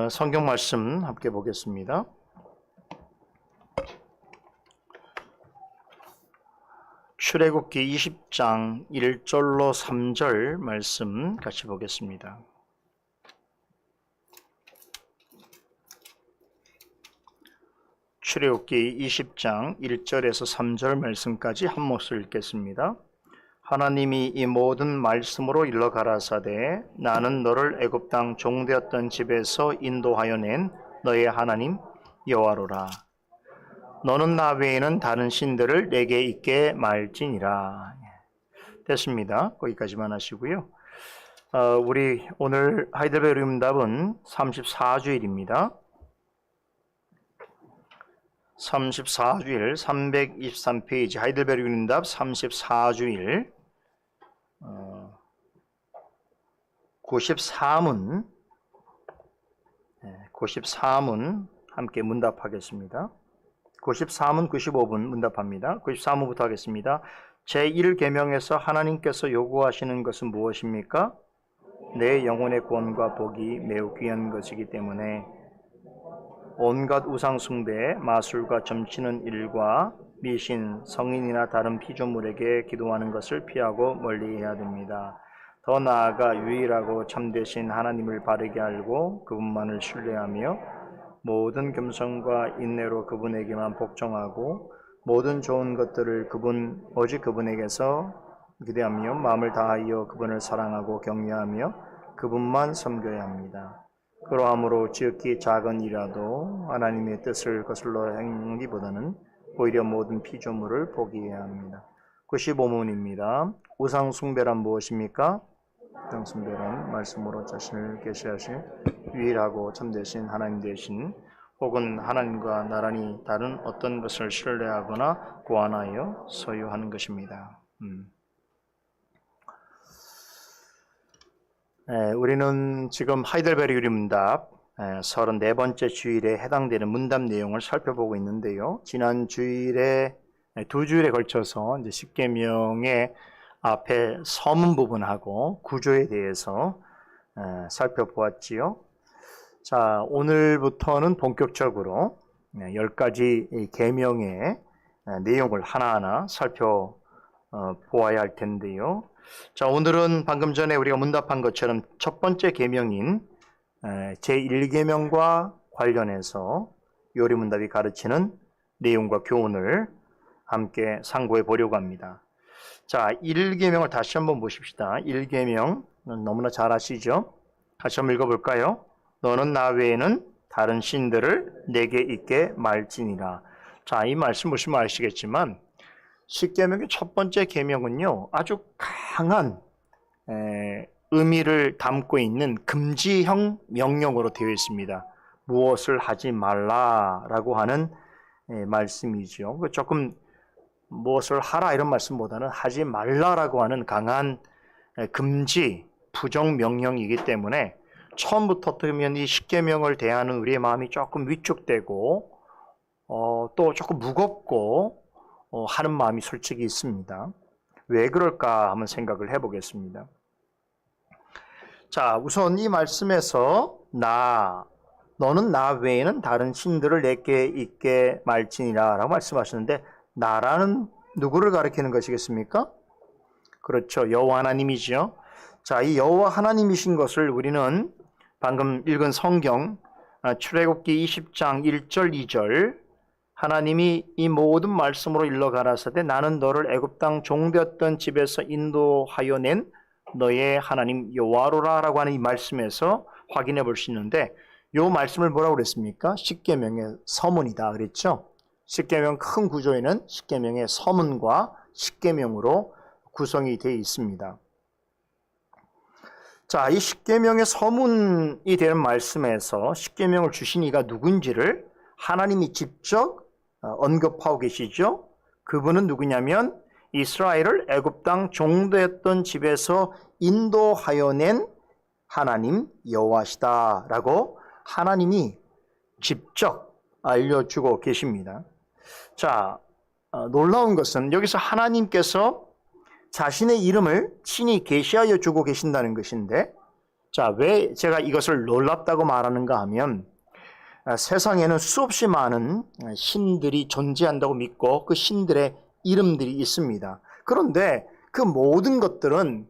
성경 말씀 함께 보겠습니다. 출애굽기 20장 1절로 3절 말씀 같이 보겠습니다. 출애굽기 20장 1절에서 3절 말씀까지 한 목소리 읽겠습니다. 하나님이 이 모든 말씀으로 일러 가라사대 나는 너를 애굽 땅 종되었던 집에서 인도하여 낸 너의 하나님 여호와로라. 너는 나 외에는 다른 신들을 내게 있게 말지니라. 됐습니다. 거기까지만 하시고요. 우리 오늘 하이델베르 음답은 34주일입니다. 34주일 323페이지 하이델베르 음답 34주일 94문 94문 함께 문답하겠습니다. 94문 95분 문답합니다. 94문부터 하겠습니다. 제1계명에서 하나님께서 요구하시는 것은 무엇입니까? 내 영혼의 구원과 복이 매우 귀한 것이기 때문에 온갖 우상 숭배, 마술과 점치는 일과 미신, 성인이나 다른 피조물에게 기도하는 것을 피하고 멀리해야 됩니다. 더 나아가 유일하고 참되신 하나님을 바르게 알고 그분만을 신뢰하며 모든 겸손과 인내로 그분에게만 복종하고 모든 좋은 것들을 오직 그분에게서 기대하며 마음을 다하여 그분을 사랑하고 경외하며 그분만 섬겨야 합니다. 그러함으로 지극히 작은 일이라도 하나님의 뜻을 거슬러 행하기보다는 오히려 모든 피조물을 포기해야 합니다. 95문입니다. 우상 숭배란 무엇입니까? 우상 숭배란 말씀으로 자신을 계시하신 유일하고 참되신 하나님 되신 혹은 하나님과 나란히 다른 어떤 것을 신뢰하거나 고안하여 소유하는 것입니다. 우리는 지금 하이델베르 문답 34번째 주일에 해당되는 문답 내용을 살펴보고 있는데요. 지난 주일에 두 주일에 걸쳐서 이제 십계명의 앞에 서문 부분하고 구조에 대해서 살펴보았지요. 자, 오늘부터는 본격적으로 10가지 계명의 내용을 하나하나 살펴보아야 할 텐데요. 자, 오늘은 방금 전에 우리가 문답한 것처럼 첫 번째 계명인 제1계명과 관련해서 요리문답이 가르치는 내용과 교훈을 함께 상고해 보려고 합니다. 자, 1계명을 다시 한번 보십시다. 1계명 너무나 잘 아시죠? 다시 한번 읽어볼까요? 너는 나 외에는 다른 신들을 내게 있게 말지니라. 자, 이 말씀 보시면 아시겠지만 십계명의 첫 번째 계명은요, 아주 강한 의미를 담고 있는 금지형 명령으로 되어 있습니다. 무엇을 하지 말라라고 하는 말씀이죠. 조금 무엇을 하라 이런 말씀보다는 하지 말라라고 하는 강한 금지, 부정 명령이기 때문에 처음부터 어떻게 보면 이 십계명을 대하는 우리의 마음이 조금 위축되고 또 조금 무겁고 하는 마음이 솔직히 있습니다. 왜 그럴까 한번 생각을 해보겠습니다. 자, 우선 이 말씀에서 너는 나 외에는 다른 신들을 내게 있게 말지니라 라고 말씀하시는데 나라는 누구를 가리키는 것이겠습니까? 그렇죠. 여호와 하나님이죠. 자, 이 여호와 하나님이신 것을 우리는 방금 읽은 성경 출애굽기 20장 1절 2절 하나님이 이 모든 말씀으로 일러 가라사대 나는 너를 애굽 땅 종되었던 집에서 인도하여 낸 너의 하나님 여호와로라 라고 하는 이 말씀에서 확인해 볼 수 있는데 이 말씀을 뭐라고 그랬습니까? 십계명의 서문이다 그랬죠. 십계명 큰 구조에는 십계명의 서문과 십계명으로 구성이 되어 있습니다. 자, 이 십계명의 서문이 되는 말씀에서 십계명을 주신 이가 누군지를 하나님이 직접 언급하고 계시죠. 그분은 누구냐면 이스라엘을 애굽 땅 종되었던 집에서 인도하여 낸 하나님 여호와시다라고 하나님이 직접 알려주고 계십니다. 자, 놀라운 것은 여기서 하나님께서 자신의 이름을 친히 계시하여 주고 계신다는 것인데 자, 왜 제가 이것을 놀랍다고 말하는가 하면 세상에는 수없이 많은 신들이 존재한다고 믿고 그 신들의 이름들이 있습니다. 그런데 그 모든 것들은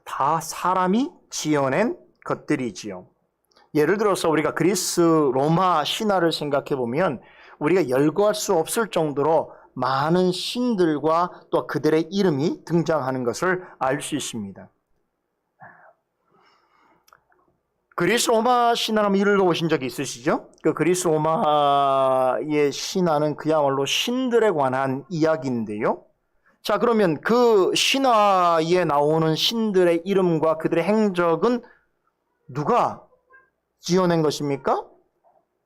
다 사람이 지어낸 것들이지요. 예를 들어서 우리가 그리스 로마 신화를 생각해 보면 우리가 열거할 수 없을 정도로 많은 신들과 또 그들의 이름이 등장하는 것을 알 수 있습니다. 그리스 로마 신화 한번 읽어보신 적이 있으시죠? 그 그리스 로마의 신화는 그야말로 신들에 관한 이야기인데요. 자, 그러면 그 신화에 나오는 신들의 이름과 그들의 행적은 누가 지어낸 것입니까?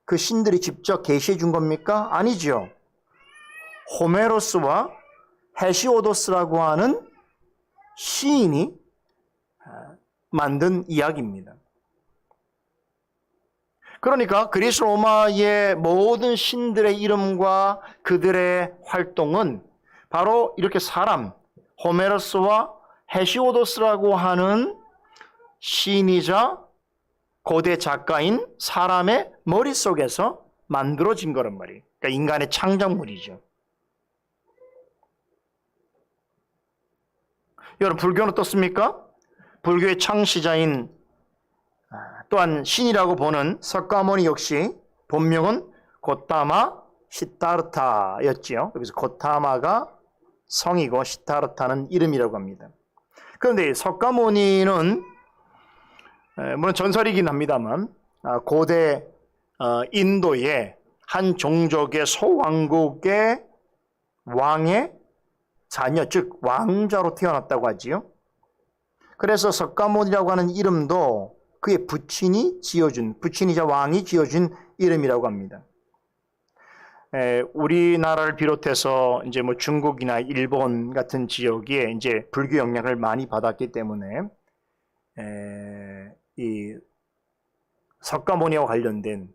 그 신들이 직접 계시해 준 겁니까? 아니죠. 호메로스와 헤시오도스라고 하는 시인이 만든 이야기입니다. 그러니까 그리스 로마의 모든 신들의 이름과 그들의 활동은 바로 이렇게 사람, 호메로스와 헤시오도스라고 하는 시인이자 고대 작가인 사람의 머릿속에서 만들어진 거란 말이에요. 그러니까 인간의 창작물이죠. 여러분, 불교는 어떻습니까? 불교의 창시자인 또한 신이라고 보는 석가모니 역시 본명은 고타마 시타르타였지요. 여기서 고타마가 성이고 시타르타는 이름이라고 합니다. 그런데 석가모니는 물론 전설이긴 합니다만 고대 인도의 한 종족의 소왕국의 왕의 자녀, 즉 왕자로 태어났다고 하지요. 그래서 석가모니라고 하는 이름도 그의 부친이자 왕이 지어준 이름이라고 합니다. 우리나라를 비롯해서 이제 뭐 중국이나 일본 같은 지역에 이제 불교 영향을 많이 받았기 때문에 이 석가모니와 관련된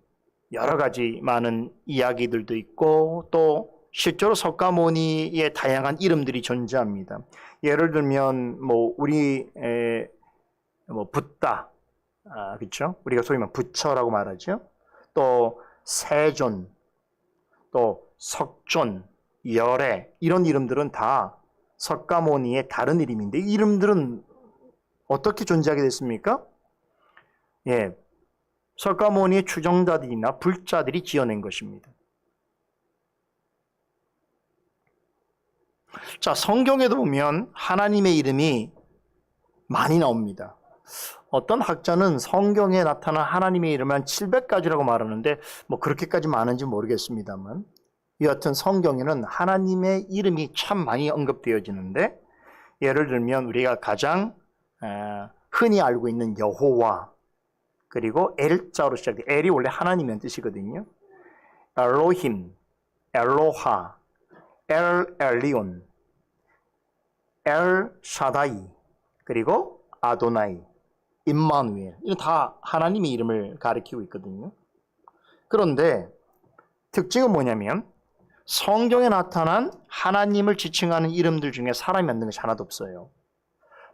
여러 가지 많은 이야기들도 있고 또 실제로 석가모니의 다양한 이름들이 존재합니다. 예를 들면 뭐 우리 뭐 붓다, 그렇죠? 우리가 소위 말 부처라고 말하죠. 또 세존, 또 석존, 열애 이런 이름들은 다 석가모니의 다른 이름인데 이 이름들은 어떻게 존재하게 됐습니까? 예, 석가모니의 추종자들이나 불자들이 지어낸 것입니다. 자, 성경에도 보면 하나님의 이름이 많이 나옵니다. 어떤 학자는 성경에 나타난 하나님의 이름을 한 700가지라고 말하는데 뭐 그렇게까지 많은지 모르겠습니다만 여하튼 성경에는 하나님의 이름이 참 많이 언급되어지는데 예를 들면 우리가 가장 흔히 알고 있는 여호와 그리고 엘자로 시작돼 엘이 원래 하나님이라는 뜻이거든요. 엘로힘, 엘로하, 엘리온, 엘샤다이 그리고 아도나이, 임마누엘 이건 다 하나님의 이름을 가리키고 있거든요. 그런데 특징은 뭐냐면 성경에 나타난 하나님을 지칭하는 이름들 중에 사람이 만든 것이 하나도 없어요.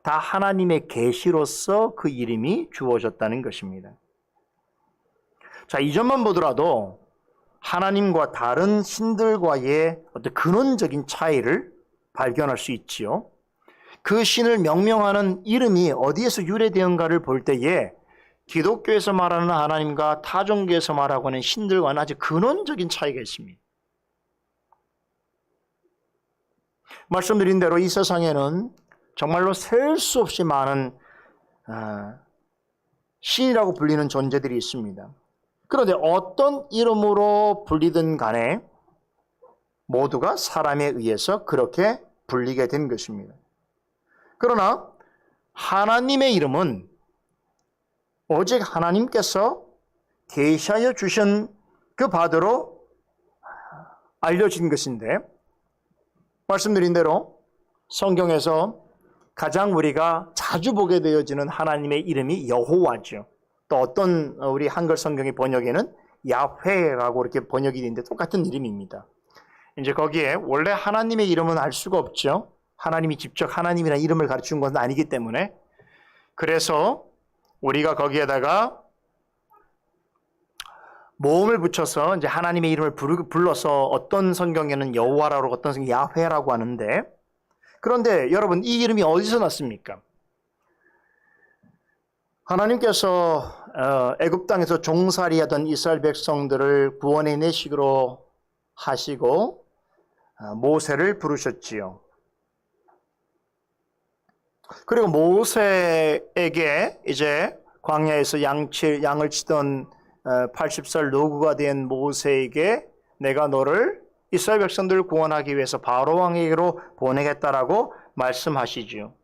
다 하나님의 계시로서 그 이름이 주어졌다는 것입니다. 자, 이 점만 보더라도 하나님과 다른 신들과의 어떤 근원적인 차이를 발견할 수 있지요. 그 신을 명명하는 이름이 어디에서 유래되었는가를 볼 때에 기독교에서 말하는 하나님과 타종교에서 말하고 하는 신들과는 아주 근원적인 차이가 있습니다. 말씀드린 대로 이 세상에는 정말로 셀 수 없이 많은 신이라고 불리는 존재들이 있습니다. 그런데 어떤 이름으로 불리든 간에 모두가 사람에 의해서 그렇게 불리게 된 것입니다. 그러나 하나님의 이름은 오직 하나님께서 계시하여 주신 그 바대로 알려진 것인데 말씀드린 대로 성경에서 가장 우리가 자주 보게 되어지는 하나님의 이름이 여호와죠. 또 어떤 우리 한글 성경의 번역에는 야훼라고 이렇게 번역이 되는데 똑같은 이름입니다. 이제 거기에 원래 하나님의 이름은 알 수가 없죠. 하나님이 직접 하나님이라는 이름을 가르친 것은 아니기 때문에 그래서 우리가 거기에다가 모음을 붙여서 이제 하나님의 이름을 불러서 어떤 성경에는 여호와라고 어떤 성경에 야훼라고 하는데, 그런데 여러분 이 이름이 어디서 났습니까? 하나님께서 애굽 땅에서 종살이하던 이스라엘 백성들을 구원해 내시기로 하시고 모세를 부르셨지요. 그리고 모세에게 이제 광야에서 양을 치던 80살 노구가 된 모세에게 내가 너를 이스라엘 백성들을 구원하기 위해서 바로 왕에게로 보내겠다라고 말씀하시죠.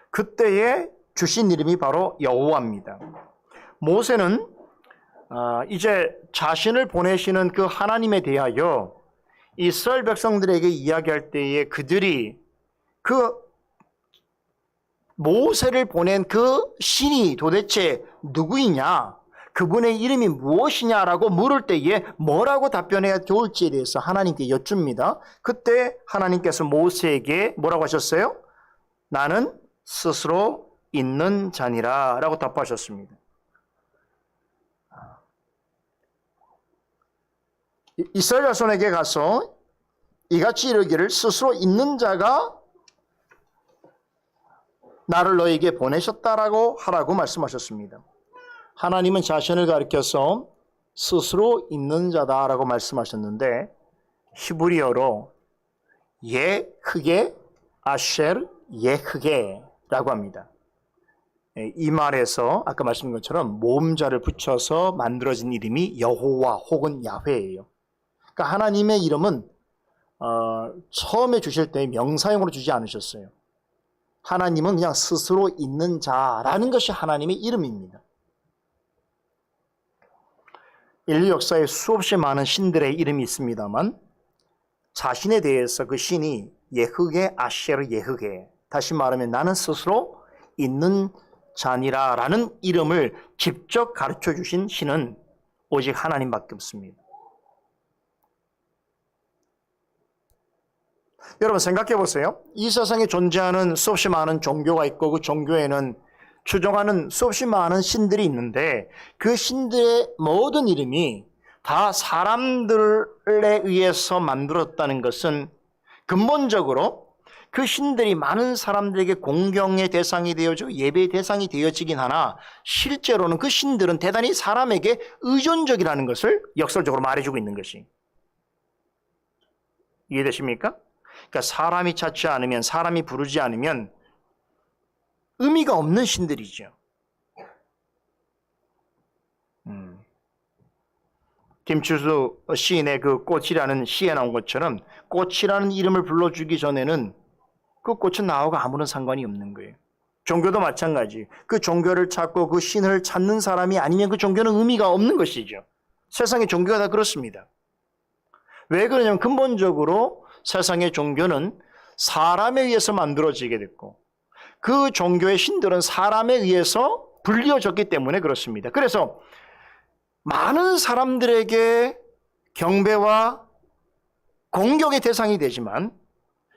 그때에 주신 이름이 바로 여호와입니다. 모세는 이제 자신을 보내시는 그 하나님에 대하여 이스라엘 백성들에게 이야기할 때에 그들이 그 모세를 보낸 그 신이 도대체 누구이냐, 그분의 이름이 무엇이냐라고 물을 때에 뭐라고 답변해야 좋을지에 대해서 하나님께 여쭙니다. 그때 하나님께서 모세에게 뭐라고 하셨어요? 나는 스스로 있는 자니라 라고 답하셨습니다. 이스라엘 자손에게 가서 이같이 이르기를 스스로 있는 자가 나를 너에게 보내셨다라고 하라고 말씀하셨습니다. 하나님은 자신을 가리켜서 스스로 있는 자다라고 말씀하셨는데 히브리어로 예흐게 아쉘 예흐게라고 합니다. 이 말에서 아까 말씀드린 것처럼 모음자를 붙여서 만들어진 이름이 여호와 혹은 야훼예요. 그러니까 하나님의 이름은 처음에 주실 때 명사형으로 주지 않으셨어요. 하나님은 그냥 스스로 있는 자라는 것이 하나님의 이름입니다. 인류 역사에 수없이 많은 신들의 이름이 있습니다만 자신에 대해서 그 신이 예흐게 아쉐르 예흐게, 다시 말하면 나는 스스로 있는 자니라 라는 이름을 직접 가르쳐 주신 신은 오직 하나님밖에 없습니다. 여러분 생각해 보세요. 이 세상에 존재하는 수없이 많은 종교가 있고 그 종교에는 추종하는 수없이 많은 신들이 있는데 그 신들의 모든 이름이 다 사람들에 의해서 만들었다는 것은 근본적으로 그 신들이 많은 사람들에게 공경의 대상이 되어지고 예배의 대상이 되어지긴 하나 실제로는 그 신들은 대단히 사람에게 의존적이라는 것을 역설적으로 말해주고 있는 것이, 이해되십니까? 그러니까 사람이 찾지 않으면, 사람이 부르지 않으면 의미가 없는 신들이죠. 김추수 시인의 그 꽃이라는 시에 나온 것처럼 꽃이라는 이름을 불러주기 전에는 그 꽃은 나하고 아무런 상관이 없는 거예요. 종교도 마찬가지. 그 종교를 찾고 그 신을 찾는 사람이 아니면 그 종교는 의미가 없는 것이죠. 세상의 종교가 다 그렇습니다. 왜 그러냐면 근본적으로 세상의 종교는 사람에 의해서 만들어지게 됐고 그 종교의 신들은 사람에 의해서 불리어졌기 때문에 그렇습니다. 그래서 많은 사람들에게 경배와 공경의 대상이 되지만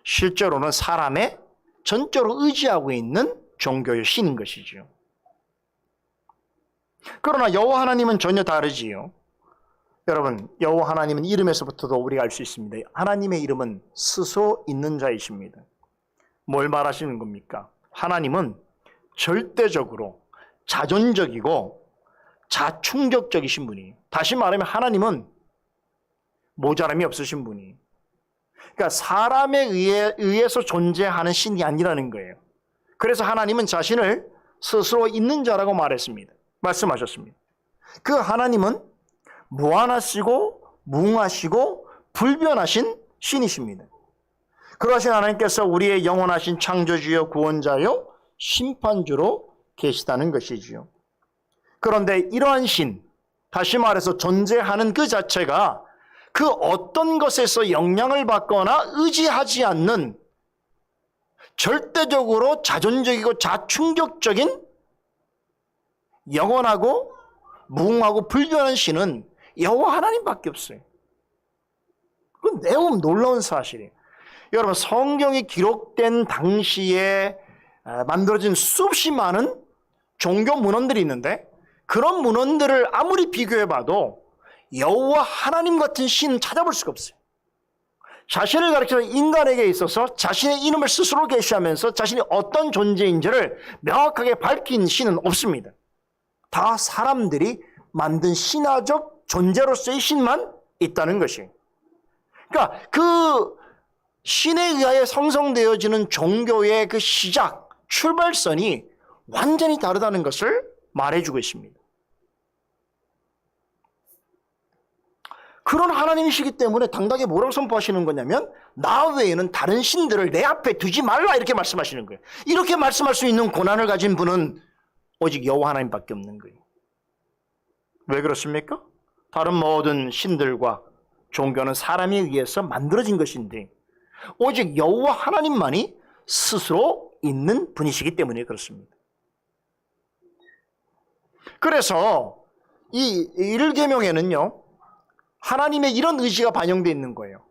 실제로는 사람의 전적으로 의지하고 있는 종교의 신인 것이지요. 그러나 여호와 하나님은 전혀 다르지요. 여러분, 여호와 하나님은 이름에서부터도 우리가 알 수 있습니다. 하나님의 이름은 스스로 있는 자이십니다. 뭘 말하시는 겁니까? 하나님은 절대적으로 자존적이고 자충격적이신 분이, 다시 말하면 하나님은 모자람이 없으신 분이, 그러니까 사람에 의해서 존재하는 신이 아니라는 거예요. 그래서 하나님은 자신을 스스로 있는 자라고 말씀하셨습니다. 그 하나님은 무한하시고 무궁하시고 불변하신 신이십니다. 그러신 하나님께서 우리의 영원하신 창조주요 구원자요 심판주로 계시다는 것이지요. 그런데 이러한 신, 다시 말해서 존재하는 그 자체가 그 어떤 것에서 영향을 받거나 의지하지 않는 절대적으로 자존적이고 자충격적인 영원하고 무궁하고 불변한 신은 여호와 하나님밖에 없어요. 그건 매우 놀라운 사실이에요. 여러분, 성경이 기록된 당시에 만들어진 수없이 많은 종교 문헌들이 있는데 그런 문헌들을 아무리 비교해봐도 여호와 하나님 같은 신 찾아볼 수가 없어요. 자신을 가리키는 인간에게 있어서 자신의 이름을 스스로 계시하면서 자신이 어떤 존재인지를 명확하게 밝힌 신은 없습니다. 다 사람들이 만든 신화적 존재로서의 신만 있다는 것이. 그러니까 그 신에 의하여 형성되어지는 종교의 그 시작, 출발선이 완전히 다르다는 것을 말해주고 있습니다. 그런 하나님이시기 때문에 당당히 뭐라고 선포하시는 거냐면 나 외에는 다른 신들을 내 앞에 두지 말라 이렇게 말씀하시는 거예요. 이렇게 말씀할 수 있는 고난을 가진 분은 오직 여호와 하나님밖에 없는 거예요. 왜 그렇습니까? 다른 모든 신들과 종교는 사람에 의해서 만들어진 것인데 오직 여호와 하나님만이 스스로 있는 분이시기 때문에 그렇습니다. 그래서 이 1계명에는요. 하나님의 이런 의지가 반영되어 있는 거예요.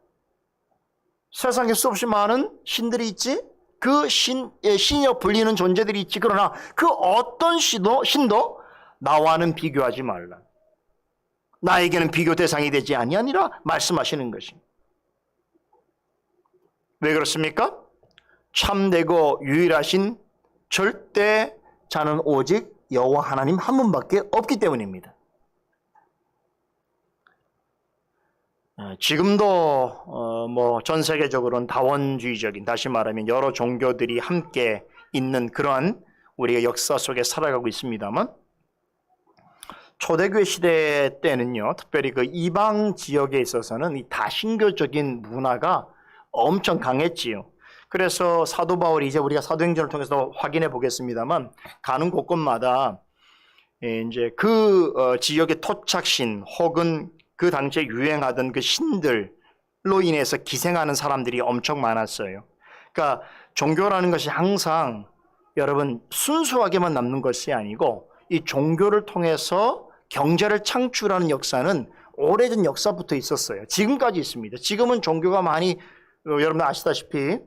세상에 수없이 많은 신들이 있지, 그 신이여 불리는 존재들이 있지. 그러나 그 어떤 신도 나와는 비교하지 말라. 나에게는 비교 대상이 되지 아니하니라 말씀하시는 것이. 왜 그렇습니까? 참되고 유일하신 절대 자는 오직 여호와 하나님 한 분밖에 없기 때문입니다. 지금도 전 세계적으로는 다원주의적인, 다시 말하면 여러 종교들이 함께 있는 그러한 우리가 역사 속에 살아가고 있습니다만 초대교회 시대 때는요, 특별히 그 이방 지역에 있어서는 이 다신교적인 문화가 엄청 강했지요. 그래서 사도 바울이 이제 우리가 사도행전을 통해서 확인해 보겠습니다만 가는 곳곳마다 이제 그 지역의 토착신 혹은 그 당시에 유행하던 그 신들로 인해서 기생하는 사람들이 엄청 많았어요. 그러니까 종교라는 것이 항상 여러분 순수하게만 남는 것이 아니고 이 종교를 통해서 경제를 창출하는 역사는 오래전 역사부터 있었어요. 지금까지 있습니다. 지금은 종교가 많이 여러분 아시다시피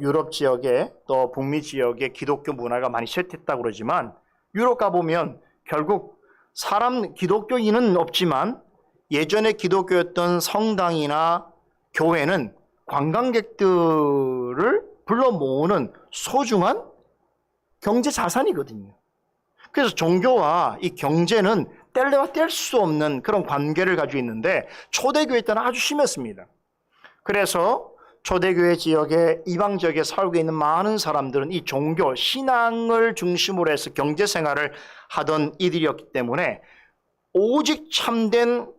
유럽 지역에 또 북미 지역에 기독교 문화가 많이 쇠퇴했다고 그러지만 유럽 가보면 결국 기독교인은 없지만 예전에 기독교였던 성당이나 교회는 관광객들을 불러 모으는 소중한 경제 자산이거든요. 그래서 종교와 이 경제는 뗄래야 뗄 수 없는 그런 관계를 가지고 있는데 초대교회 때는 아주 심했습니다. 그래서 초대교회 지역에 이방 지역에 살고 있는 많은 사람들은 이 종교, 신앙을 중심으로 해서 경제생활을 하던 이들이었기 때문에 오직 참된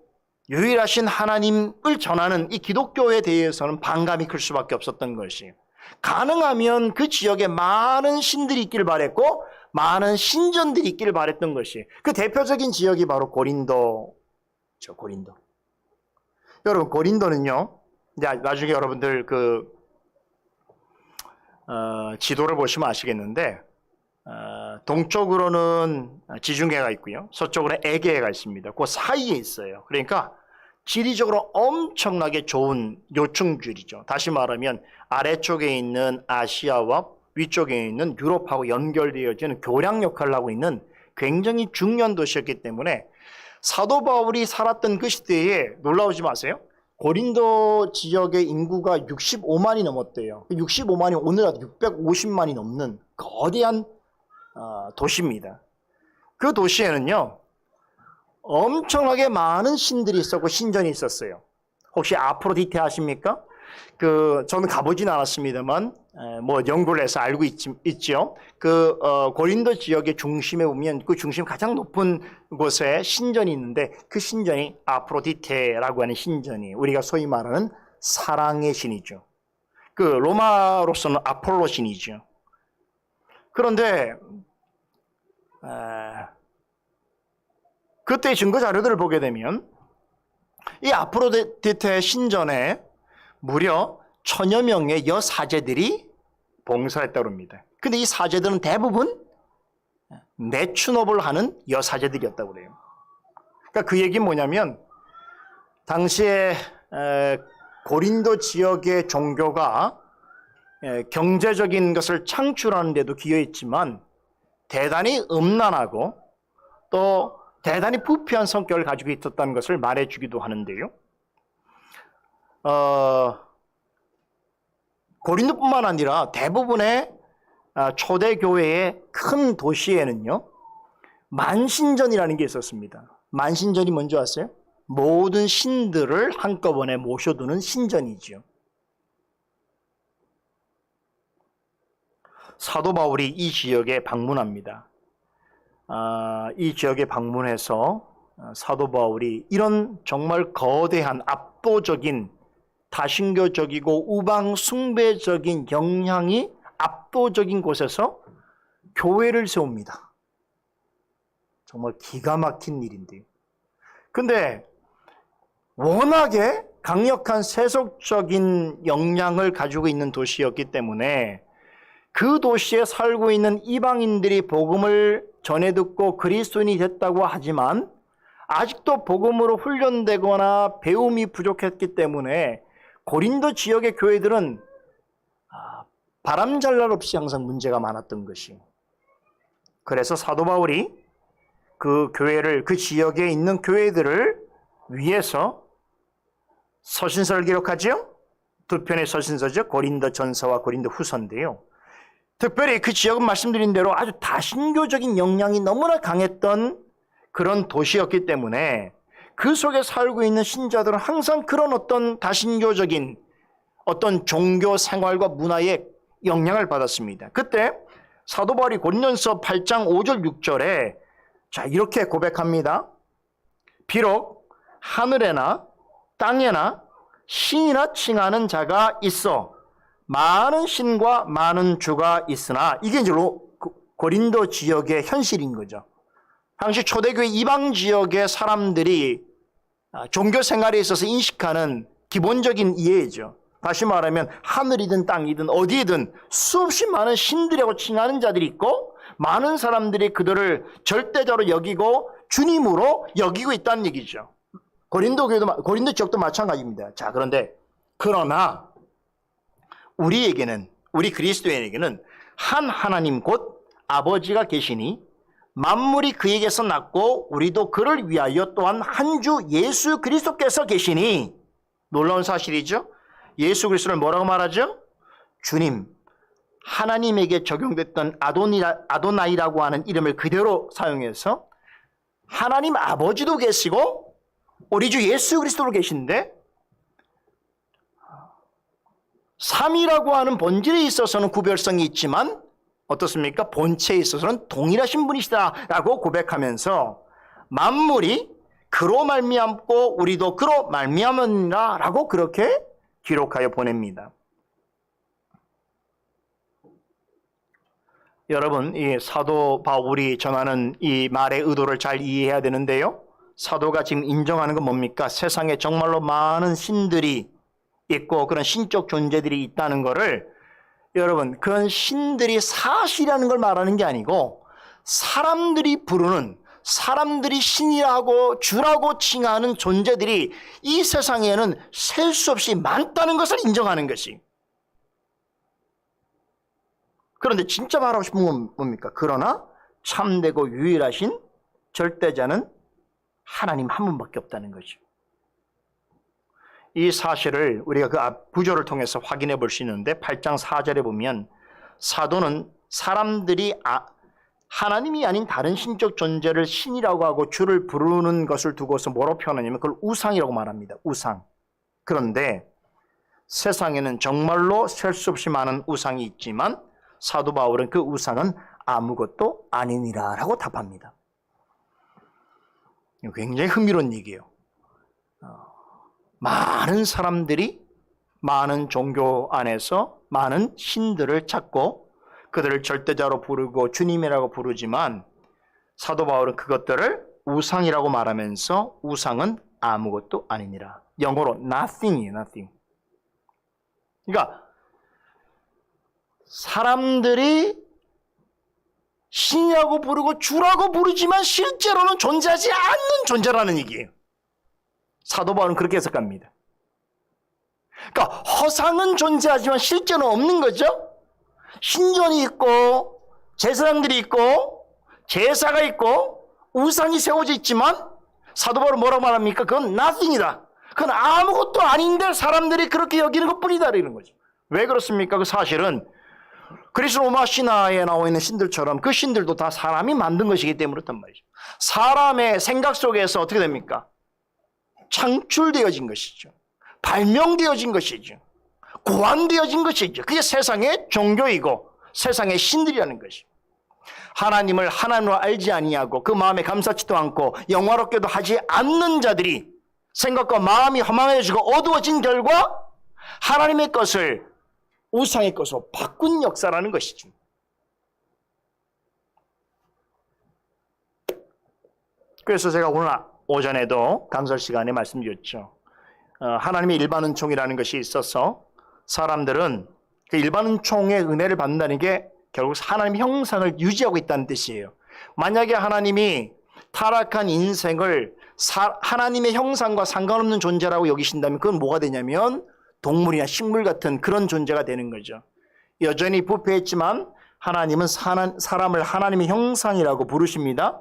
유일하신 하나님을 전하는 이 기독교에 대해서는 반감이 클 수밖에 없었던 것이에요. 가능하면 그 지역에 많은 신들이 있기를 바랬고 많은 신전들이 있기를 바랬던 것이 그 대표적인 지역이 바로 고린도죠. 고린도. 여러분 고린도는요. 나중에 여러분들 지도를 보시면 아시겠는데 동쪽으로는 지중해가 있고요. 서쪽으로는 에게해가 있습니다. 그 사이에 있어요. 그러니까 지리적으로 엄청나게 좋은 요충지리죠. 다시 말하면 아래쪽에 있는 아시아와 위쪽에 있는 유럽하고 연결되어지는 교량 역할을 하고 있는 굉장히 중요한 도시였기 때문에 사도 바울이 살았던 그 시대에 놀라우지 마세요. 고린도 지역의 인구가 65만이 넘었대요. 65만이 오늘날 650만이 넘는 거대한 도시입니다. 그 도시에는요 엄청나게 많은 신들이 있었고 신전이 있었어요. 혹시 아프로디테 아십니까? 저는 가보진 않았습니다만 연구를 해서 알고 있죠. 고린도 지역의 중심에 보면 그 중심 가장 높은 곳에 신전이 있는데 그 신전이 아프로디테라고 하는 신전이 우리가 소위 말하는 사랑의 신이죠. 로마로서는 아폴로 신이죠. 그런데 그때 증거 자료들을 보게 되면 이 아프로디테 신전에 무려 1000여 명의 여사제들이 봉사했다고 합니다. 근데 이 사제들은 대부분 내춘업을 하는 여사제들이었다고 그래요. 그러니까 그 얘기는 뭐냐면 당시에 고린도 지역의 종교가 경제적인 것을 창출하는 데도 기여했지만 대단히 음란하고 또 대단히 부패한 성격을 가지고 있었다는 것을 말해주기도 하는데요. 고린도뿐만 아니라 대부분의 초대교회의 큰 도시에는요, 만신전이라는 게 있었습니다. 만신전이 뭔지 아세요? 모든 신들을 한꺼번에 모셔두는 신전이지요. 사도 바울이 이 지역에 방문합니다. 이 지역에 방문해서 사도 바울이 이런 정말 거대한 압도적인 다신교적이고 우방 숭배적인 영향이 압도적인 곳에서 교회를 세웁니다. 정말 기가 막힌 일인데요. 근데 워낙에 강력한 세속적인 영향을 가지고 있는 도시였기 때문에 그 도시에 살고 있는 이방인들이 복음을 전해 듣고 그리스도인이 됐다고 하지만 아직도 복음으로 훈련되거나 배움이 부족했기 때문에 고린도 지역의 교회들은 바람잘날 없이 항상 문제가 많았던 것이. 그래서 사도 바울이 그 교회를, 그 지역에 있는 교회들을 위해서 서신서를 기록하죠. 두 편의 서신서죠. 고린도 전서와 고린도 후서인데요. 특별히 그 지역은 말씀드린 대로 아주 다신교적인 영향이 너무나 강했던 그런 도시였기 때문에 그 속에 살고 있는 신자들은 항상 그런 어떤 다신교적인 어떤 종교 생활과 문화에 영향을 받았습니다. 그때 사도 바울이 고린도전서 8장 5절 6절에 자 이렇게 고백합니다. 비록 하늘에나 땅에나 신이나 칭하는 자가 있어 많은 신과 많은 주가 있으나, 이게 이제 고린도 지역의 현실인 거죠. 당시 초대교회 이방 지역의 사람들이 종교 생활에 있어서 인식하는 기본적인 이해죠. 다시 말하면 하늘이든 땅이든 어디든 수없이 많은 신들이라고 칭하는 자들이 있고 많은 사람들이 그들을 절대자로 여기고 주님으로 여기고 있다는 얘기죠. 고린도 지역도 마찬가지입니다. 자, 그러나 우리에게는, 우리 그리스도인에게는 한 하나님 곧 아버지가 계시니 만물이 그에게서 났고 우리도 그를 위하여 또한 한 주 예수 그리스도께서 계시니, 놀라운 사실이죠. 예수 그리스도를 뭐라고 말하죠? 주님, 하나님에게 적용됐던 아도나이라고 하는 이름을 그대로 사용해서 하나님 아버지도 계시고 우리 주 예수 그리스도로 계신데, 삼위라고 하는 본질에 있어서는 구별성이 있지만 어떻습니까? 본체에 있어서는 동일하신 분이시다라고 고백하면서 만물이 그로 말미암고 우리도 그로 말미암으니라라고 그렇게 기록하여 보냅니다. 여러분, 이 사도 바울이 전하는 이 말의 의도를 잘 이해해야 되는데요. 사도가 지금 인정하는 건 뭡니까? 세상에 정말로 많은 신들이 있고 그런 신적 존재들이 있다는 것을, 여러분, 그런 신들이 사실이라는 걸 말하는 게 아니고 사람들이 부르는, 사람들이 신이라고 주라고 칭하는 존재들이 이 세상에는 셀 수 없이 많다는 것을 인정하는 것이. 그런데 진짜 말하고 싶은 건 뭡니까? 그러나 참되고 유일하신 절대자는 하나님 한 분밖에 없다는 거죠. 이 사실을 우리가 그 앞 구조를 통해서 확인해 볼 수 있는데 8장 4절에 보면 사도는 사람들이 하나님이 아닌 다른 신적 존재를 신이라고 하고 주를 부르는 것을 두고서 뭐로 표현하냐면 그걸 우상이라고 말합니다. 우상. 그런데 세상에는 정말로 셀 수 없이 많은 우상이 있지만 사도 바울은 그 우상은 아무것도 아니니라 라고 답합니다. 굉장히 흥미로운 얘기예요. 많은 사람들이 많은 종교 안에서 많은 신들을 찾고 그들을 절대자로 부르고 주님이라고 부르지만 사도 바울은 그것들을 우상이라고 말하면서 우상은 아무것도 아니니라. 영어로 nothing이에요. nothing. 그러니까 사람들이 신이라고 부르고 주라고 부르지만 실제로는 존재하지 않는 존재라는 얘기예요. 사도 바울은 그렇게 해석합니다. 그러니까 허상은 존재하지만 실제는 없는 거죠. 신전이 있고 제사장들이 있고 제사가 있고 우상이 세워져 있지만 사도 바울은 뭐라고 말합니까? 그건 nothing이다. 그건 아무것도 아닌데 사람들이 그렇게 여기는 것뿐이다 이러는 거죠. 왜 그렇습니까? 그 사실은 그리스 로마 신화에 나와 있는 신들처럼 그 신들도 다 사람이 만든 것이기 때문에 그렇단 말이죠. 사람의 생각 속에서 어떻게 됩니까? 창출되어진 것이죠. 발명되어진 것이죠. 고안되어진 것이죠. 그게 세상의 종교이고 세상의 신들이라는 것이죠. 하나님을 하나님으로 알지 아니하고 그 마음에 감사치도 않고 영화롭게도 하지 않는 자들이 생각과 마음이 허망해지고 어두워진 결과 하나님의 것을 우상의 것으로 바꾼 역사라는 것이죠. 그래서 제가 오늘 오전에도 강설 시간에 말씀드렸죠. 하나님의 일반 은총이라는 것이 있어서 사람들은 그 일반 은총의 은혜를 받는다는 게 결국 하나님의 형상을 유지하고 있다는 뜻이에요. 만약에 하나님이 타락한 인생을 하나님의 형상과 상관없는 존재라고 여기신다면 그건 뭐가 되냐면 동물이나 식물 같은 그런 존재가 되는 거죠. 여전히 부패했지만 하나님은 사람을 하나님의 형상이라고 부르십니다.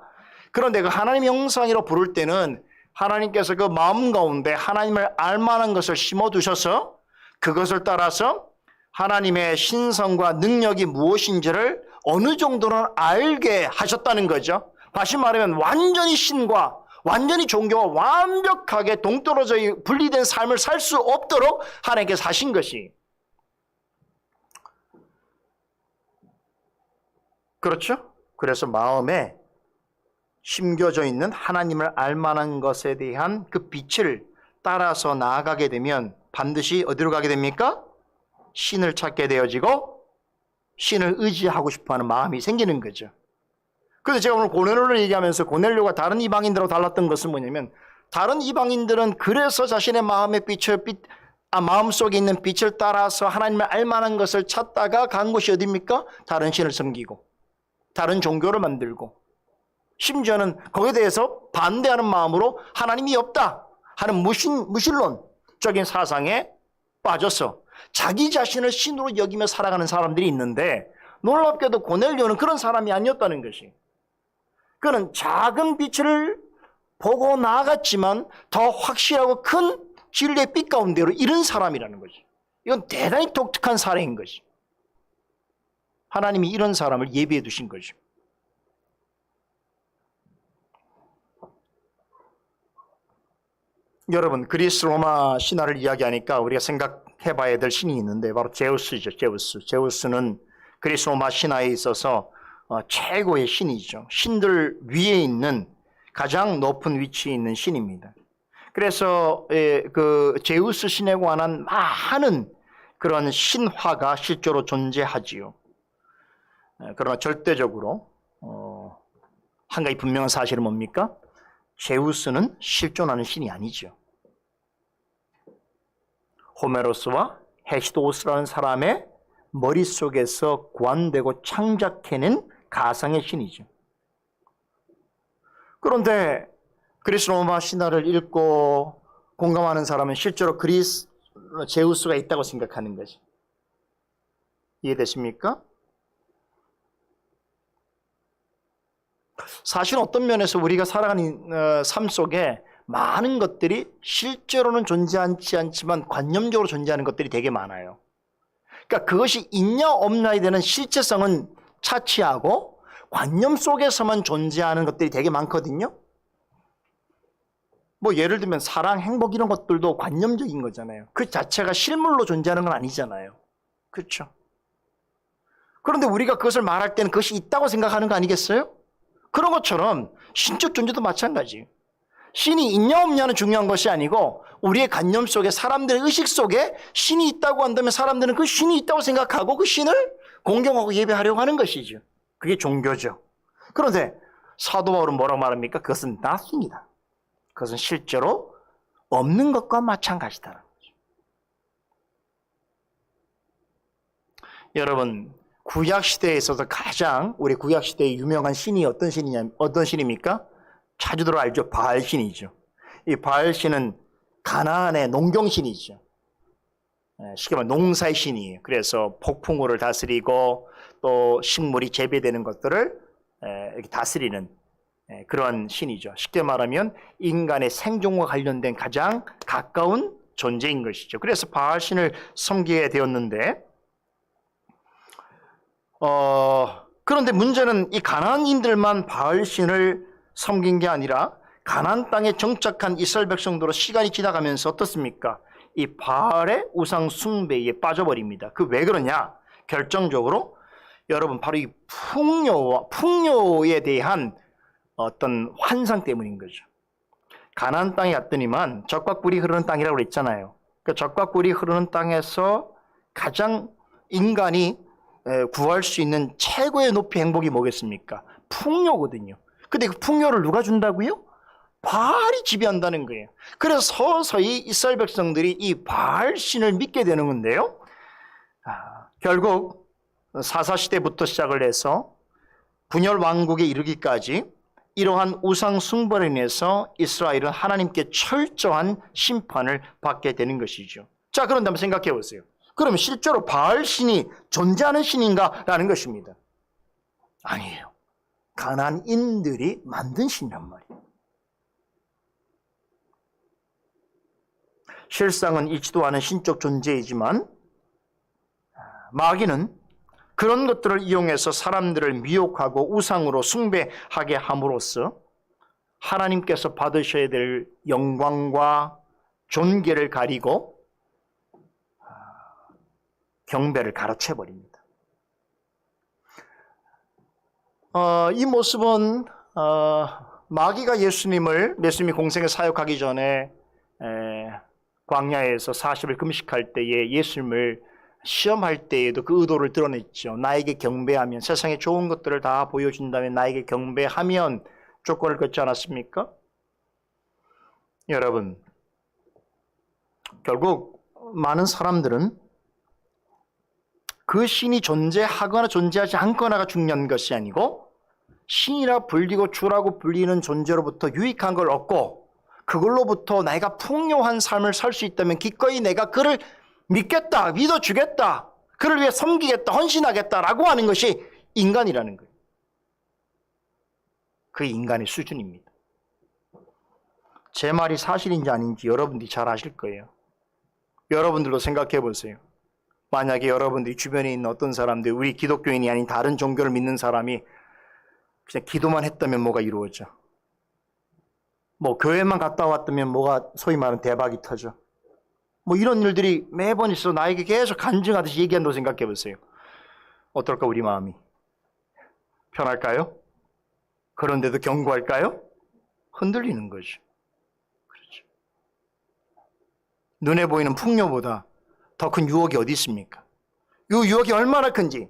그런데 그 하나님의 형상이라고 부를 때는 하나님께서 그 마음 가운데 하나님을 알만한 것을 심어두셔서 그것을 따라서 하나님의 신성과 능력이 무엇인지를 어느 정도는 알게 하셨다는 거죠. 다시 말하면 완전히 신과 완전히 종교와 완벽하게 동떨어져 분리된 삶을 살 수 없도록 하나님께서 하신 것이. 그렇죠? 그래서 마음에 심겨져 있는 하나님을 알만한 것에 대한 그 빛을 따라서 나아가게 되면 반드시 어디로 가게 됩니까? 신을 찾게 되어지고 신을 의지하고 싶어하는 마음이 생기는 거죠. 그래서 제가 오늘 고넬료를 얘기하면서 고넬료가 다른 이방인들하고 달랐던 것은 뭐냐면 다른 이방인들은 그래서 자신의 마음의 마음속에 있는 빛을 따라서 하나님을 알만한 것을 찾다가 간 곳이 어디입니까? 다른 신을 섬기고 다른 종교를 만들고 심지어는 거기에 대해서 반대하는 마음으로 하나님이 없다 하는 무신론적인 사상에 빠져서 자기 자신을 신으로 여기며 살아가는 사람들이 있는데 놀랍게도 고넬료는 그런 사람이 아니었다는 것이. 그는 작은 빛을 보고 나아갔지만 더 확실하고 큰 진리의 빛 가운데로 이른 사람이라는 거지. 이건 대단히 독특한 사례인 것이. 하나님이 이런 사람을 예비해 두신 거죠. 여러분, 그리스 로마 신화를 이야기하니까 우리가 생각해 봐야 될 신이 있는데 바로 제우스죠. 제우스는 그리스 로마 신화에 있어서 최고의 신이죠. 신들 위에 있는 가장 높은 위치에 있는 신입니다. 그래서 그 제우스 신에 관한 많은 그런 신화가 실제로 존재하지요. 그러나 절대적으로 한 가지 분명한 사실은 뭡니까? 제우스는 실존하는 신이 아니죠. 호메로스와 헤시도스라는 사람의 머릿속에서 고안되고 창작해낸 가상의 신이죠. 그런데 그리스 로마 신화를 읽고 공감하는 사람은 실제로 제우스가 있다고 생각하는 거지. 이해되십니까? 사실 어떤 면에서 우리가 살아가는 삶 속에 많은 것들이 실제로는 존재하지 않지만 관념적으로 존재하는 것들이 되게 많아요. 그러니까 그것이 있냐 없냐에 대한 실제성은 차치하고 관념 속에서만 존재하는 것들이 되게 많거든요. 뭐 예를 들면 사랑, 행복 이런 것들도 관념적인 거잖아요. 그 자체가 실물로 존재하는 건 아니잖아요. 그렇죠? 그런데 우리가 그것을 말할 때는 그것이 있다고 생각하는 거 아니겠어요? 그런 것처럼 신적 존재도 마찬가지. 신이 있냐 없냐는 중요한 것이 아니고 우리의 관념 속에 사람들의 의식 속에 신이 있다고 한다면 사람들은 그 신이 있다고 생각하고 그 신을 공경하고 예배하려고 하는 것이죠. 그게 종교죠. 그런데 사도 바울은 뭐라고 말합니까? 그것은 nothing이다. 그것은 실제로 없는 것과 마찬가지다라는 거죠. 여러분, 구약시대에 있어서 가장 우리 구약시대의 유명한 신이 어떤 신입니까? 자주들 알죠. 바알신이죠. 이 바알신은 가나안의 농경신이죠. 쉽게 말하면 농사의 신이에요. 그래서 폭풍우를 다스리고 또 식물이 재배되는 것들을 이렇게 다스리는 그런 신이죠. 쉽게 말하면 인간의 생존과 관련된 가장 가까운 존재인 것이죠. 그래서 바알신을 섬기게 되었는데 그런데 문제는 이 가나안인들만 바알신을 섬긴 게 아니라 가나안 땅에 정착한 이스라엘 백성들로 시간이 지나가면서 어떻습니까? 이 바알의 우상 숭배에 빠져버립니다. 그 왜 그러냐? 결정적으로 여러분 바로 이 풍요에 대한 어떤 환상 때문인 거죠. 가나안 땅에 갔더니만 젖과 꿀이 흐르는 땅이라고 그랬잖아요. 그 젖과 꿀이 흐르는 땅에서 가장 인간이 구할 수 있는 최고의 높이 행복이 뭐겠습니까? 풍요거든요. 근데 그 풍요를 누가 준다고요? 바알이 지배한다는 거예요. 그래서 서서히 이스라엘 백성들이 이 바알신을 믿게 되는 건데요. 결국 사사시대부터 시작을 해서 분열 왕국에 이르기까지 이러한 우상 숭배로 인해서 이스라엘은 하나님께 철저한 심판을 받게 되는 것이죠. 자, 그런데 한번 생각해 보세요. 그러면 실제로 바알신이 존재하는 신인가라는 것입니다. 아니에요. 가나안인들이 만든 신이란 말이에요. 실상은 있지도 않은 신적 존재이지만 마귀는 그런 것들을 이용해서 사람들을 미혹하고 우상으로 숭배하게 함으로써 하나님께서 받으셔야 될 영광과 존귀를 가리고 경배를 가로채버립니다. 이 모습은 마귀가 예수님이 공생에 사역하기 전에 광야에서 40일 금식할 때에 예수님을 시험할 때에도 그 의도를 드러냈죠. 나에게 경배하면, 세상의 좋은 것들을 다 보여준다면 나에게 경배하면 조건을 걷지 않았습니까? 여러분, 결국 많은 사람들은 그 신이 존재하거나 존재하지 않거나가 중요한 것이 아니고 신이라 불리고 주라고 불리는 존재로부터 유익한 걸 얻고 그걸로부터 내가 풍요한 삶을 살 수 있다면 기꺼이 내가 그를 믿겠다, 믿어주겠다, 그를 위해 섬기겠다, 헌신하겠다라고 하는 것이 인간이라는 거예요. 그 인간의 수준입니다. 제 말이 사실인지 아닌지 여러분들이 잘 아실 거예요. 여러분들도 생각해 보세요. 만약에 여러분들이 주변에 있는 어떤 사람들, 우리 기독교인이 아닌 다른 종교를 믿는 사람이 그냥 기도만 했다면 뭐가 이루어져? 뭐 교회만 갔다 왔다면 뭐가 소위 말하는 대박이 터져? 뭐 이런 일들이 매번 있어 나에게 계속 간증하듯이 얘기한다고 생각해 보세요. 어떨까 우리 마음이? 편할까요? 그런데도 견고할까요? 흔들리는 거죠. 그렇죠. 눈에 보이는 풍요보다 더 큰 유혹이 어디 있습니까? 이 유혹이 얼마나 큰지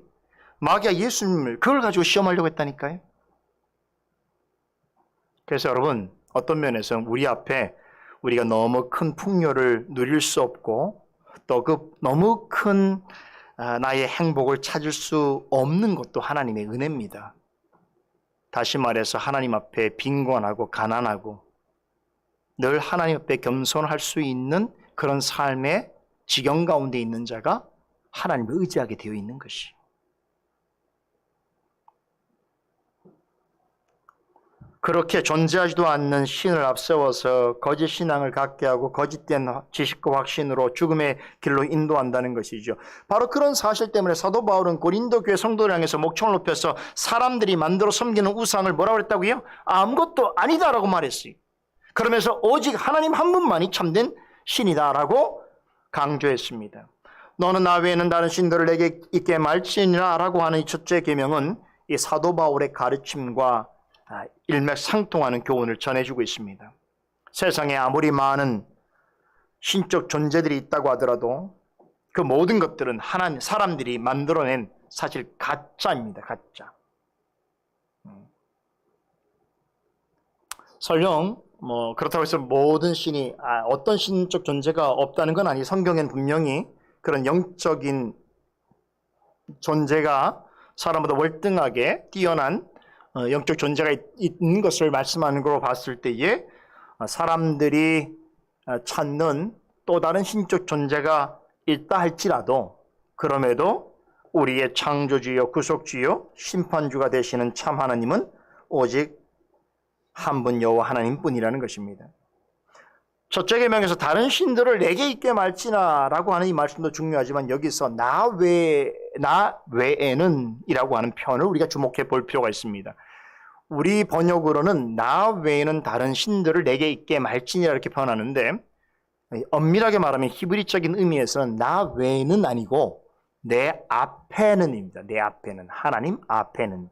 마귀가 예수님을 그걸 가지고 시험하려고 했다니까요. 그래서 여러분 어떤 면에서 우리 앞에 우리가 너무 큰 풍요를 누릴 수 없고 또 그 너무 큰 나의 행복을 찾을 수 없는 것도 하나님의 은혜입니다. 다시 말해서 하나님 앞에 빈곤하고 가난하고 늘 하나님 앞에 겸손할 수 있는 그런 삶의 지경 가운데 있는 자가 하나님을 의지하게 되어 있는 것이. 그렇게 존재하지도 않는 신을 앞세워서 거짓 신앙을 갖게 하고 거짓된 지식과 확신으로 죽음의 길로 인도한다는 것이죠. 바로 그런 사실 때문에 사도 바울은 고린도 교회 성도를 향해서 목청을 높여서 사람들이 만들어 섬기는 우상을 뭐라고 했다고요? 아무것도 아니다라고 말했어요. 그러면서 오직 하나님 한 분만이 참된 신이다라고 강조했습니다. 너는 나 외에는 다른 신들을 내게 있게 말지니라 라고 하는 이 첫째 계명은 이 사도 바울의 가르침과 일맥상통하는 교훈을 전해주고 있습니다. 세상에 아무리 많은 신적 존재들이 있다고 하더라도 그 모든 것들은 하나님, 사람들이 만들어낸 사실 가짜입니다. 가짜. 설령 그렇다고 해서 모든 신이 어떤 신적 존재가 없다는 건 아니. 성경엔 분명히 그런 영적인 존재가 사람보다 월등하게 뛰어난 영적 존재가 있는 것을 말씀하는 걸로 봤을 때에 사람들이 찾는 또 다른 신적 존재가 있다 할지라도 그럼에도 우리의 창조주요 구속주요 심판주가 되시는 참 하나님은 오직 한 분 여호와 하나님뿐이라는 것입니다. 첫째 계명에서 다른 신들을 내게 있게 말지나 라고 하는 이 말씀도 중요하지만 여기서 나 외에는 이라고 하는 표현을 우리가 주목해 볼 필요가 있습니다. 우리 번역으로는 나 외에는 다른 신들을 내게 있게 말지니라 이렇게 표현하는데 엄밀하게 말하면 히브리적인 의미에서는 나 외에는 아니고 내 앞에는입니다. 내 앞에는, 하나님 앞에는.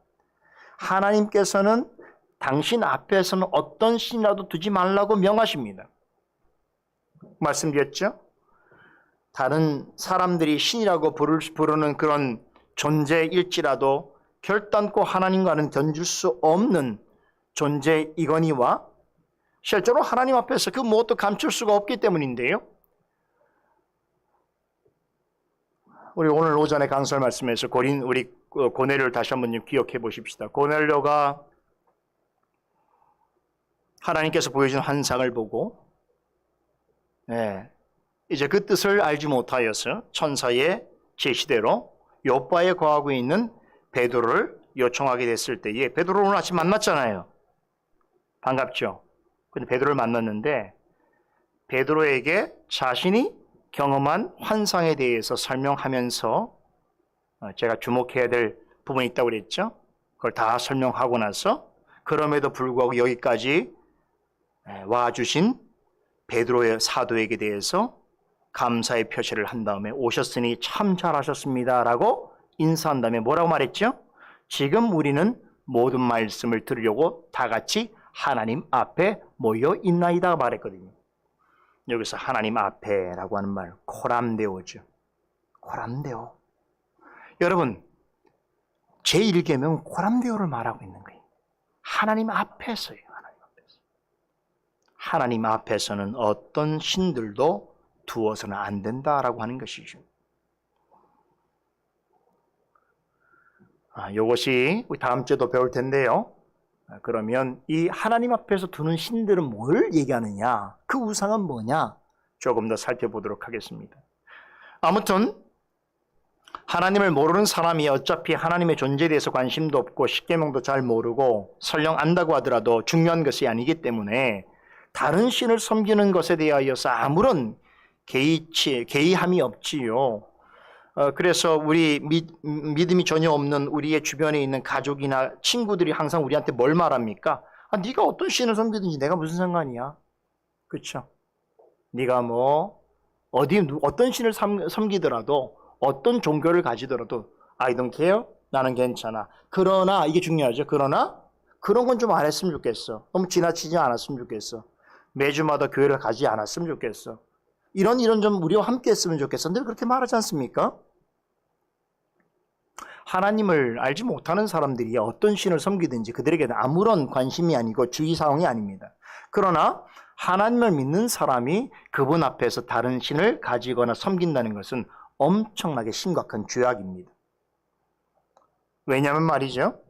하나님께서는 당신 앞에서는 어떤 신이라도 두지 말라고 명하십니다. 말씀드렸죠? 다른 사람들이 신이라고 부르는 그런 존재일지라도 결단코 하나님과는 견줄 수 없는 존재이거니와 실제로 하나님 앞에서 그 무엇도 감출 수가 없기 때문인데요. 우리 오늘 오전에 강설 말씀에서 우리 고넬료를 다시 한번 기억해 보십시다. 고넬료가 하나님께서 보여준 환상을 보고 이제 그 뜻을 알지 못하여서 천사의 제시대로 요바에 거하고 있는 베드로를 요청하게 됐을 때에 베드로를 오늘 아침 만났잖아요. 반갑죠? 근데 베드로를 만났는데 베드로에게 자신이 경험한 환상에 대해서 설명하면서 제가 주목해야 될 부분이 있다고 그랬죠? 그걸 다 설명하고 나서 그럼에도 불구하고 여기까지 와주신 베드로의 사도에게 대해서 감사의 표시를 한 다음에 오셨으니 참 잘하셨습니다 라고 인사한 다음에 뭐라고 말했죠? 지금 우리는 모든 말씀을 들으려고 다 같이 하나님 앞에 모여 있나이다 말했거든요. 여기서 하나님 앞에라고 하는 말 코람데오죠. 코람데오. 여러분 제1계명은 코람데오를 말하고 있는 거예요. 하나님 앞에서요. 하나님 앞에서는 어떤 신들도 두어서는 안 된다라고 하는 것이죠. 이것이 우리 다음 주에도 배울 텐데요. 그러면 이 하나님 앞에서 두는 신들은 뭘 얘기하느냐? 그 우상은 뭐냐? 조금 더 살펴보도록 하겠습니다. 아무튼 하나님을 모르는 사람이 어차피 하나님의 존재에 대해서 관심도 없고 십계명도 잘 모르고 설령 안다고 하더라도 중요한 것이 아니기 때문에 다른 신을 섬기는 것에 대하여서 아무런 개의함이 없지요. 그래서 우리 믿음이 전혀 없는 우리의 주변에 있는 가족이나 친구들이 항상 우리한테 뭘 말합니까? 네가 어떤 신을 섬기든지 내가 무슨 상관이야? 그렇죠? 네가 어떤 신을 섬기더라도 어떤 종교를 가지더라도 I don't care. 나는 괜찮아. 그러나 이게 중요하죠. 그러나 그런 건 좀 안 했으면 좋겠어. 너무 지나치지 않았으면 좋겠어. 매주마다 교회를 가지 않았으면 좋겠어. 이런 좀 우리와 함께 했으면 좋겠어. 늘 그렇게 말하지 않습니까? 하나님을 알지 못하는 사람들이 어떤 신을 섬기든지 그들에게는 아무런 관심이 아니고 주의사항이 아닙니다. 그러나 하나님을 믿는 사람이 그분 앞에서 다른 신을 가지거나 섬긴다는 것은 엄청나게 심각한 죄악입니다. 왜냐하면 말이죠.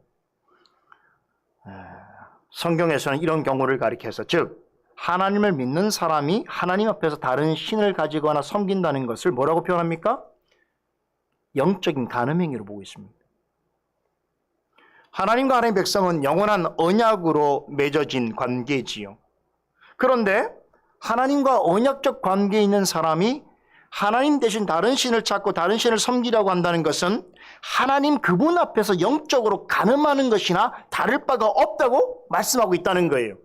성경에서는 이런 경우를 가리켜서 즉 하나님을 믿는 사람이 하나님 앞에서 다른 신을 가지거나 섬긴다는 것을 뭐라고 표현합니까? 영적인 간음행위로 보고 있습니다. 하나님과 하나님의 백성은 영원한 언약으로 맺어진 관계지요. 그런데 하나님과 언약적 관계에 있는 사람이 하나님 대신 다른 신을 찾고 다른 신을 섬기려고 한다는 것은 하나님 그분 앞에서 영적으로 간음하는 것이나 다를 바가 없다고 말씀하고 있다는 거예요.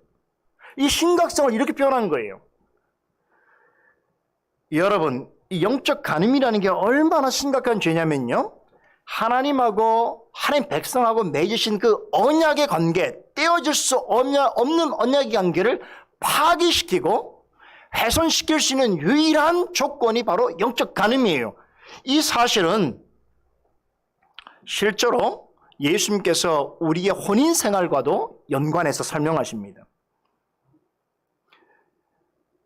이 심각성을 이렇게 표현한 거예요. 여러분, 이 영적 간음이라는 게 얼마나 심각한 죄냐면요. 하나님하고 하나님 백성하고 맺으신 그 언약의 관계, 떼어질 수 없는 언약의 관계를 파기시키고 훼손시킬 수 있는 유일한 조건이 바로 영적 간음이에요. 이 사실은 실제로 예수님께서 우리의 혼인 생활과도 연관해서 설명하십니다.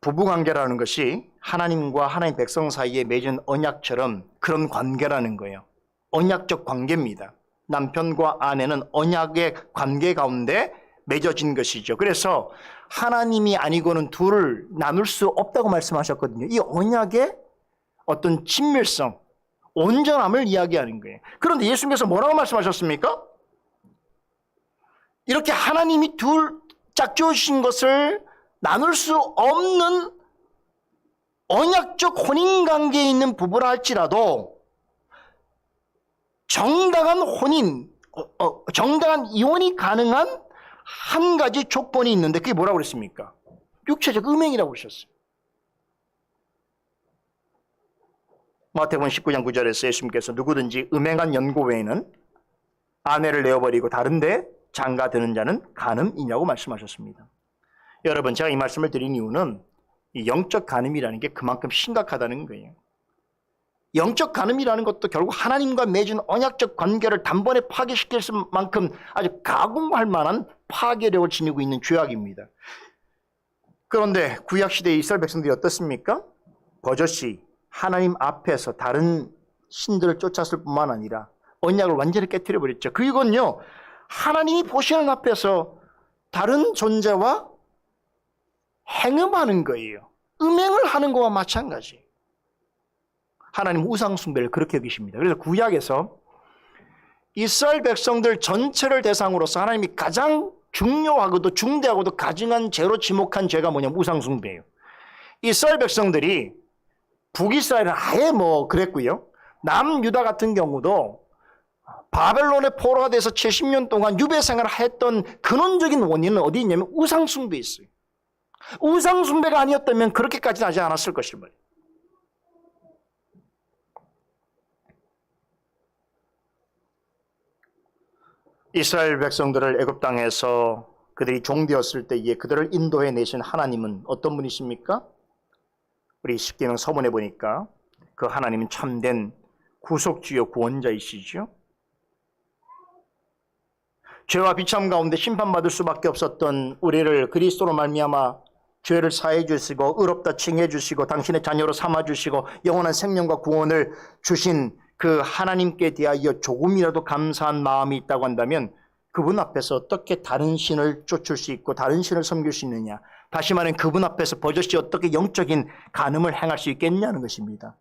부부관계라는 것이 하나님과 하나님 백성 사이에 맺은 언약처럼 그런 관계라는 거예요. 언약적 관계입니다. 남편과 아내는 언약의 관계 가운데 맺어진 것이죠. 그래서 하나님이 아니고는 둘을 나눌 수 없다고 말씀하셨거든요. 이 언약의 어떤 친밀성, 온전함을 이야기하는 거예요. 그런데 예수님께서 뭐라고 말씀하셨습니까? 이렇게 하나님이 둘 짝지어주신 것을 나눌 수 없는 언약적 혼인관계에 있는 부부라 할지라도 정당한 혼인, 정당한 이혼이 가능한 한 가지 조건이 있는데 그게 뭐라고 그랬습니까? 육체적 음행이라고 그러셨어요. 마태복음 19장 9절에서 예수님께서 누구든지 음행한 연고 외에는 아내를 내어버리고 다른데 장가드는 자는 간음이냐고 말씀하셨습니다. 여러분, 제가 이 말씀을 드린 이유는 이 영적 간음이라는 게 그만큼 심각하다는 거예요. 영적 간음이라는 것도 결국 하나님과 맺은 언약적 관계를 단번에 파괴시킬 만큼 아주 가공할 만한 파괴력을 지니고 있는 죄악입니다. 그런데 구약시대의 이스라엘 백성들이 어떻습니까? 버젓이 하나님 앞에서 다른 신들을 쫓았을 뿐만 아니라 언약을 완전히 깨트려버렸죠. 그리고는요, 하나님이 보시는 앞에서 다른 존재와 행음하는 거예요. 음행을 하는 것과 마찬가지. 하나님 우상 숭배를 그렇게 여기십니다. 그래서 구약에서 이스라엘 백성들 전체를 대상으로서 하나님이 가장 중요하고도 중대하고도 가증한 죄로 지목한 죄가 뭐냐면 우상 숭배예요. 이스라엘 백성들이 북이스라엘은 아예 그랬고요. 남유다 같은 경우도 바벨론의 포로가 돼서 70년 동안 유배 생활을 했던 근원적인 원인은 어디 있냐면 우상 숭배에 있어요. 우상 숭배가 아니었다면 그렇게까지는 하지 않았을 것일 말이에요. 이스라엘 백성들을 애굽 땅에서 그들이 종되었을 때에 그들을 인도해 내신 하나님은 어떤 분이십니까? 우리 십계명 서문에 보니까 그 하나님은 참된 구속주요 구원자이시죠. 죄와 비참 가운데 심판받을 수밖에 없었던 우리를 그리스도로 말미암아 죄를 사해 주시고 의롭다 칭해 주시고 당신의 자녀로 삼아 주시고 영원한 생명과 구원을 주신 그 하나님께 대하여 조금이라도 감사한 마음이 있다고 한다면 그분 앞에서 어떻게 다른 신을 쫓을 수 있고 다른 신을 섬길 수 있느냐. 다시 말하면 그분 앞에서 버젓이 어떻게 영적인 간음을 행할 수 있겠냐는 것입니다.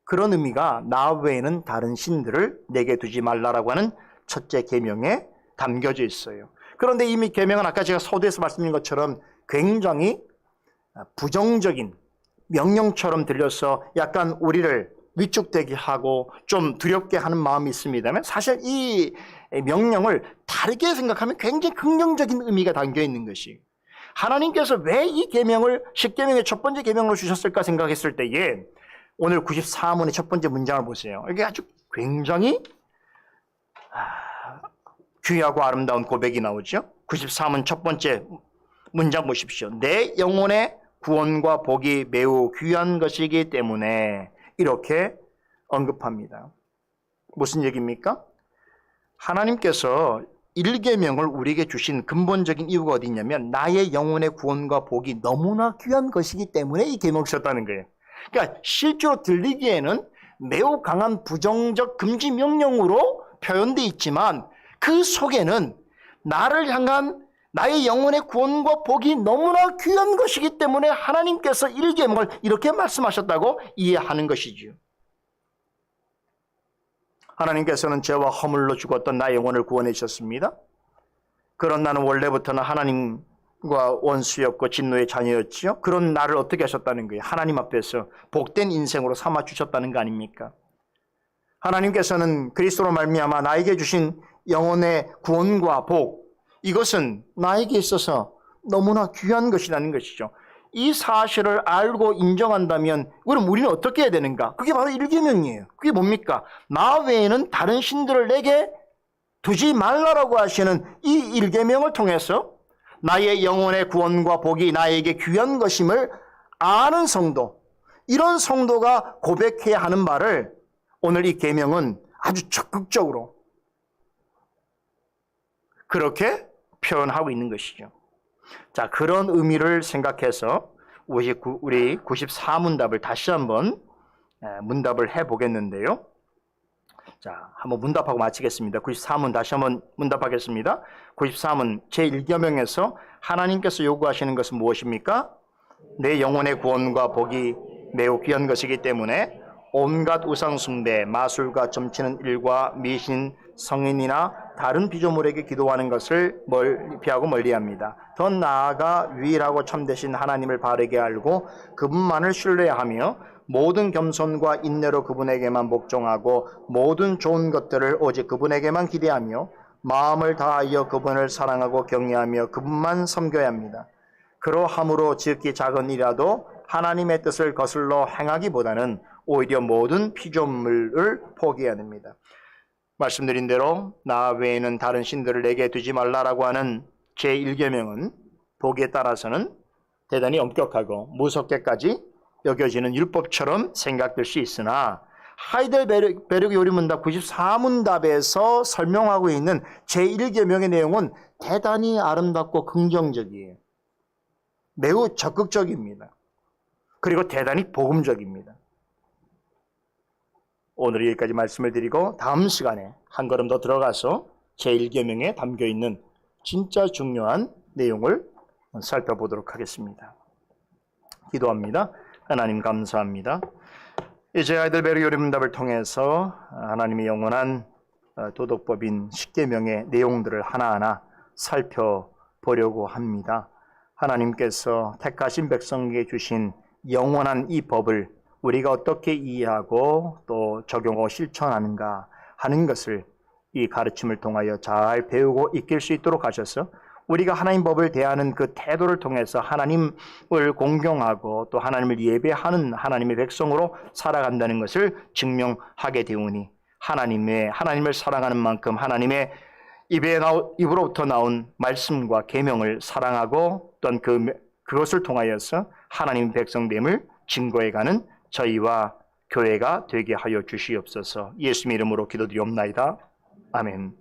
그런 의미가 나 외에는 다른 신들을 내게 두지 말라라고 하는 첫째 계명에 담겨져 있어요. 그런데 이미 계명은 아까 제가 서두에서 말씀드린 것처럼 굉장히 부정적인 명령처럼 들려서 약간 우리를 위축되게 하고 좀 두렵게 하는 마음이 있습니다만 사실 이 명령을 다르게 생각하면 굉장히 긍정적인 의미가 담겨 있는 것이 하나님께서 왜 이 계명을 십계명의 첫 번째 계명으로 주셨을까 생각했을 때에 오늘 94문의 첫 번째 문장을 보세요. 이게 아주 굉장히 귀하고 아름다운 고백이 나오죠. 94문 첫 번째 문장 보십시오. 내 영혼의 구원과 복이 매우 귀한 것이기 때문에 이렇게 언급합니다. 무슨 얘기입니까? 하나님께서 1계명을 우리에게 주신 근본적인 이유가 어디 있냐면 나의 영혼의 구원과 복이 너무나 귀한 것이기 때문에 이 계명을 썼다는 거예요. 그러니까 실제로 들리기에는 매우 강한 부정적 금지 명령으로 표현되어 있지만 그 속에는 나를 향한 나의 영혼의 구원과 복이 너무나 귀한 것이기 때문에 하나님께서 1계명을 이렇게 말씀하셨다고 이해하는 것이지요. 하나님께서는 죄와 허물로 죽었던 나의 영혼을 구원해 주셨습니다. 그런 나는 원래부터는 하나님과 원수였고 진노의 자녀였지요. 그런 나를 어떻게 하셨다는 거예요? 하나님 앞에서 복된 인생으로 삼아 주셨다는 거 아닙니까? 하나님께서는 그리스도로 말미암아 나에게 주신 영혼의 구원과 복, 이것은 나에게 있어서 너무나 귀한 것이라는 것이죠. 이 사실을 알고 인정한다면 그럼 우리는 어떻게 해야 되는가? 그게 바로 1계명이에요. 그게 뭡니까? 나 외에는 다른 신들을 내게 두지 말라라고 하시는 이 1계명을 통해서 나의 영혼의 구원과 복이 나에게 귀한 것임을 아는 성도, 이런 성도가 고백해야 하는 말을 오늘 이 계명은 아주 적극적으로 그렇게 표현하고 있는 것이죠. 자, 그런 의미를 생각해서 우리 94문답을 다시 한번 문답을 해보겠는데요. 자, 한번 문답하고 마치겠습니다. 94문 다시 한번 문답하겠습니다. 94문 제1계명에서 하나님께서 요구하시는 것은 무엇입니까? 내 영혼의 구원과 복이 매우 귀한 것이기 때문에 온갖 우상숭배, 마술과 점치는 일과 미신, 성인이나 다른 피조물에게 기도하는 것을 피하고 멀리합니다. 더 나아가 유일하고 참되신 하나님을 바르게 알고 그분만을 신뢰하며 모든 겸손과 인내로 그분에게만 복종하고 모든 좋은 것들을 오직 그분에게만 기대하며 마음을 다하여 그분을 사랑하고 경외하며 그분만 섬겨야 합니다. 그러함으로 지극히 작은 일이라도 하나님의 뜻을 거슬러 행하기보다는 오히려 모든 피조물을 포기해야 됩니다. 말씀드린 대로 나 외에는 다른 신들을 내게 두지 말라라고 하는 제1계명은 보기에 따라서는 대단히 엄격하고 무섭게까지 여겨지는 율법처럼 생각될 수 있으나 하이델베르그 요리문답 94문답에서 설명하고 있는 제1계명의 내용은 대단히 아름답고 긍정적이에요. 매우 적극적입니다. 그리고 대단히 복음적입니다. 오늘 여기까지 말씀을 드리고 다음 시간에 한 걸음 더 들어가서 제1계명에 담겨있는 진짜 중요한 내용을 살펴보도록 하겠습니다. 기도합니다. 하나님 감사합니다. 이제 하이델베르그 요리문답을 통해서 하나님의 영원한 도덕법인 10계명의 내용들을 하나하나 살펴보려고 합니다. 하나님께서 택하신 백성에게 주신 영원한 이 법을 우리가 어떻게 이해하고 또 적용하고 실천하는가 하는 것을 이 가르침을 통하여 잘 배우고 익힐 수 있도록 하셔서 우리가 하나님 법을 대하는 그 태도를 통해서 하나님을 공경하고 또 하나님을 예배하는 하나님의 백성으로 살아간다는 것을 증명하게 되오니 하나님을 사랑하는 만큼 하나님의 입으로부터 나온 말씀과 계명을 사랑하고 또한 그것을 통하여서 하나님 백성됨을 증거해가는 저희와 교회가 되게 하여 주시옵소서. 예수님 이름으로 기도드리옵나이다. 아멘.